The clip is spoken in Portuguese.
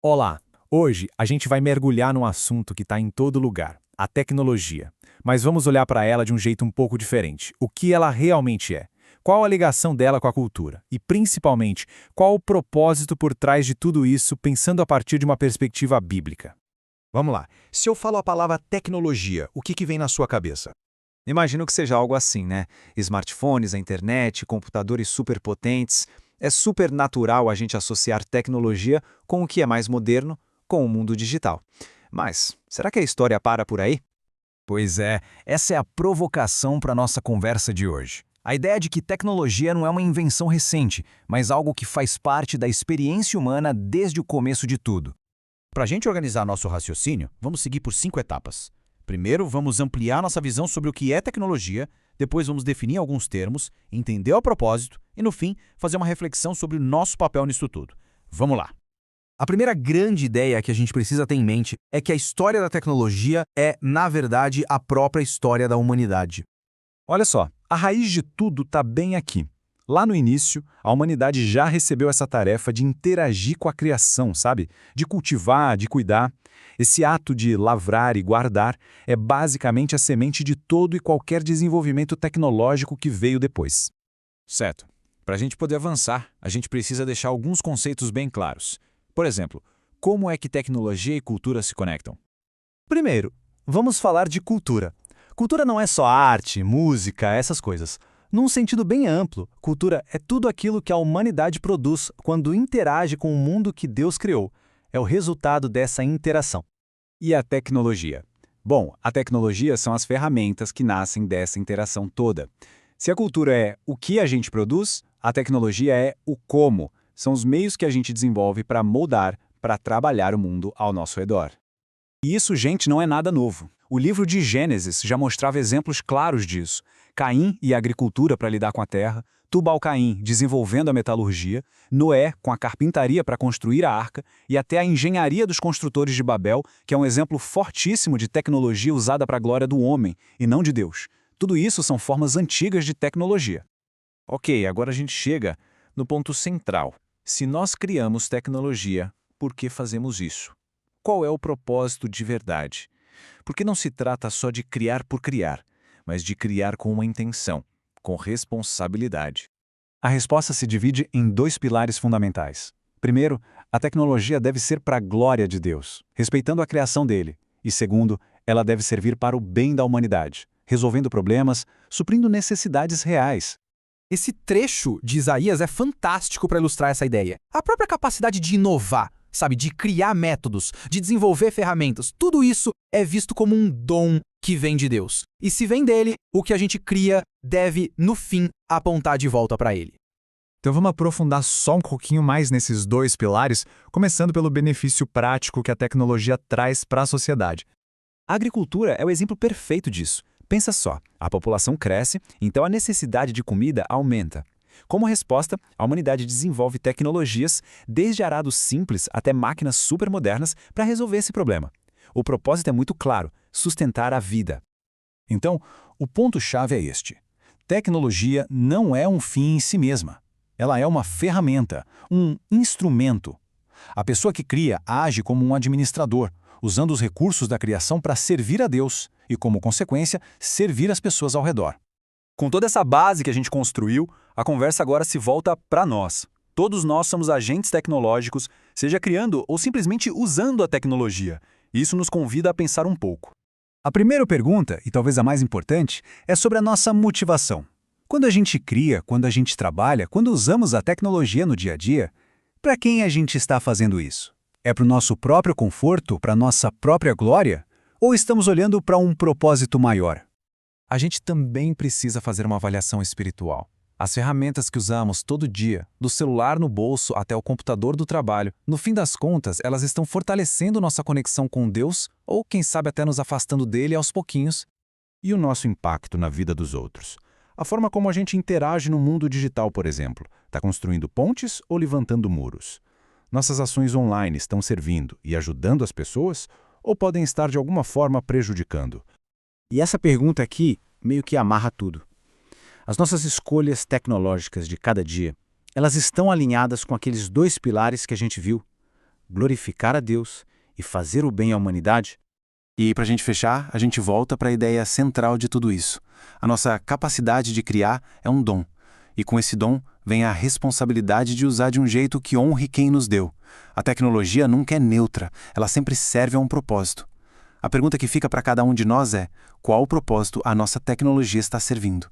Olá! Hoje a gente vai mergulhar num assunto que está em todo lugar, a tecnologia. Mas vamos olhar para ela de um jeito um pouco diferente. O que ela realmente é? Qual a ligação dela com a cultura? E, principalmente, qual o propósito por trás de tudo isso, pensando a partir de uma perspectiva bíblica? Vamos lá. Se eu falo a palavra tecnologia, o que vem na sua cabeça? Imagino que seja algo assim, né? Smartphones, a internet, computadores superpotentes. É super natural a gente associar tecnologia com o que é mais moderno, com o mundo digital. Mas, será que a história para por aí? Pois é, essa é a provocação para a nossa conversa de hoje. A ideia de que tecnologia não é uma invenção recente, mas algo que faz parte da experiência humana desde o começo de tudo. Para a gente organizar nosso raciocínio, vamos seguir por 5 etapas. Primeiro, vamos ampliar nossa visão sobre o que é tecnologia, depois vamos definir alguns termos, entender o propósito e, no fim, fazer uma reflexão sobre o nosso papel nisso tudo. Vamos lá! A primeira grande ideia que a gente precisa ter em mente é que a história da tecnologia é, na verdade, a própria história da humanidade. Olha só, a raiz de tudo está bem aqui. Lá no início, a humanidade já recebeu essa tarefa de interagir com a criação, sabe? De cultivar, de cuidar. Esse ato de lavrar e guardar é basicamente a semente de todo e qualquer desenvolvimento tecnológico que veio depois. Certo. Para a gente poder avançar, a gente precisa deixar alguns conceitos bem claros. Por exemplo, como é que tecnologia e cultura se conectam? Primeiro, vamos falar de cultura. Cultura não é só arte, música, essas coisas. Num sentido bem amplo, cultura é tudo aquilo que a humanidade produz quando interage com o mundo que Deus criou. É o resultado dessa interação. E a tecnologia? Bom, a tecnologia são as ferramentas que nascem dessa interação toda. Se a cultura é o que a gente produz, a tecnologia é o como. São os meios que a gente desenvolve para moldar, para trabalhar o mundo ao nosso redor. E isso, gente, não é nada novo. O livro de Gênesis já mostrava exemplos claros disso. Caim e a agricultura para lidar com a terra, Tubal-Caim desenvolvendo a metalurgia, Noé com a carpintaria para construir a arca e até a engenharia dos construtores de Babel, que é um exemplo fortíssimo de tecnologia usada para a glória do homem e não de Deus. Tudo isso são formas antigas de tecnologia. Ok, agora a gente chega no ponto central. Se nós criamos tecnologia, por que fazemos isso? Qual é o propósito de verdade? Porque não se trata só de criar por criar, mas de criar com uma intenção, com responsabilidade. A resposta se divide em dois pilares fundamentais. Primeiro, a tecnologia deve ser para a glória de Deus, respeitando a criação dele. E segundo, ela deve servir para o bem da humanidade, resolvendo problemas, suprindo necessidades reais. Esse trecho de Isaías é fantástico para ilustrar essa ideia. A própria capacidade de inovar, sabe, de criar métodos, de desenvolver ferramentas, tudo isso é visto como um dom que vem de Deus. E se vem dele, o que a gente cria deve, no fim, apontar de volta para ele. Então vamos aprofundar só um pouquinho mais nesses dois pilares, começando pelo benefício prático que a tecnologia traz para a sociedade. A agricultura é o exemplo perfeito disso. Pensa só, a população cresce, então a necessidade de comida aumenta. Como resposta, a humanidade desenvolve tecnologias, desde arados simples até máquinas supermodernas, para resolver esse problema. O propósito é muito claro: sustentar a vida. Então, o ponto-chave é este. Tecnologia não é um fim em si mesma. Ela é uma ferramenta, um instrumento. A pessoa que cria age como um administrador, usando os recursos da criação para servir a Deus e, como consequência, servir as pessoas ao redor. Com toda essa base que a gente construiu, a conversa agora se volta para nós. Todos nós somos agentes tecnológicos, seja criando ou simplesmente usando a tecnologia. Isso nos convida a pensar um pouco. A primeira pergunta, e talvez a mais importante, é sobre a nossa motivação. Quando a gente cria, quando a gente trabalha, quando usamos a tecnologia no dia a dia, para quem a gente está fazendo isso? É para o nosso próprio conforto, para a nossa própria glória? Ou estamos olhando para um propósito maior? A gente também precisa fazer uma avaliação espiritual. As ferramentas que usamos todo dia, do celular no bolso até o computador do trabalho, no fim das contas, elas estão fortalecendo nossa conexão com Deus ou, quem sabe, até nos afastando dele aos pouquinhos. E o nosso impacto na vida dos outros? A forma como a gente interage no mundo digital, por exemplo, está construindo pontes ou levantando muros? Nossas ações online estão servindo e ajudando as pessoas ou podem estar de alguma forma prejudicando? E essa pergunta aqui meio que amarra tudo. As nossas escolhas tecnológicas de cada dia, elas estão alinhadas com aqueles dois pilares que a gente viu. glorificar a Deus e fazer o bem à humanidade? E para a gente fechar, a gente volta para a ideia central de tudo isso. A nossa capacidade de criar é um dom. E com esse dom vem a responsabilidade de usar de um jeito que honre quem nos deu. A tecnologia nunca é neutra, ela sempre serve a um propósito. A pergunta que fica para cada um de nós é: qual propósito a nossa tecnologia está servindo?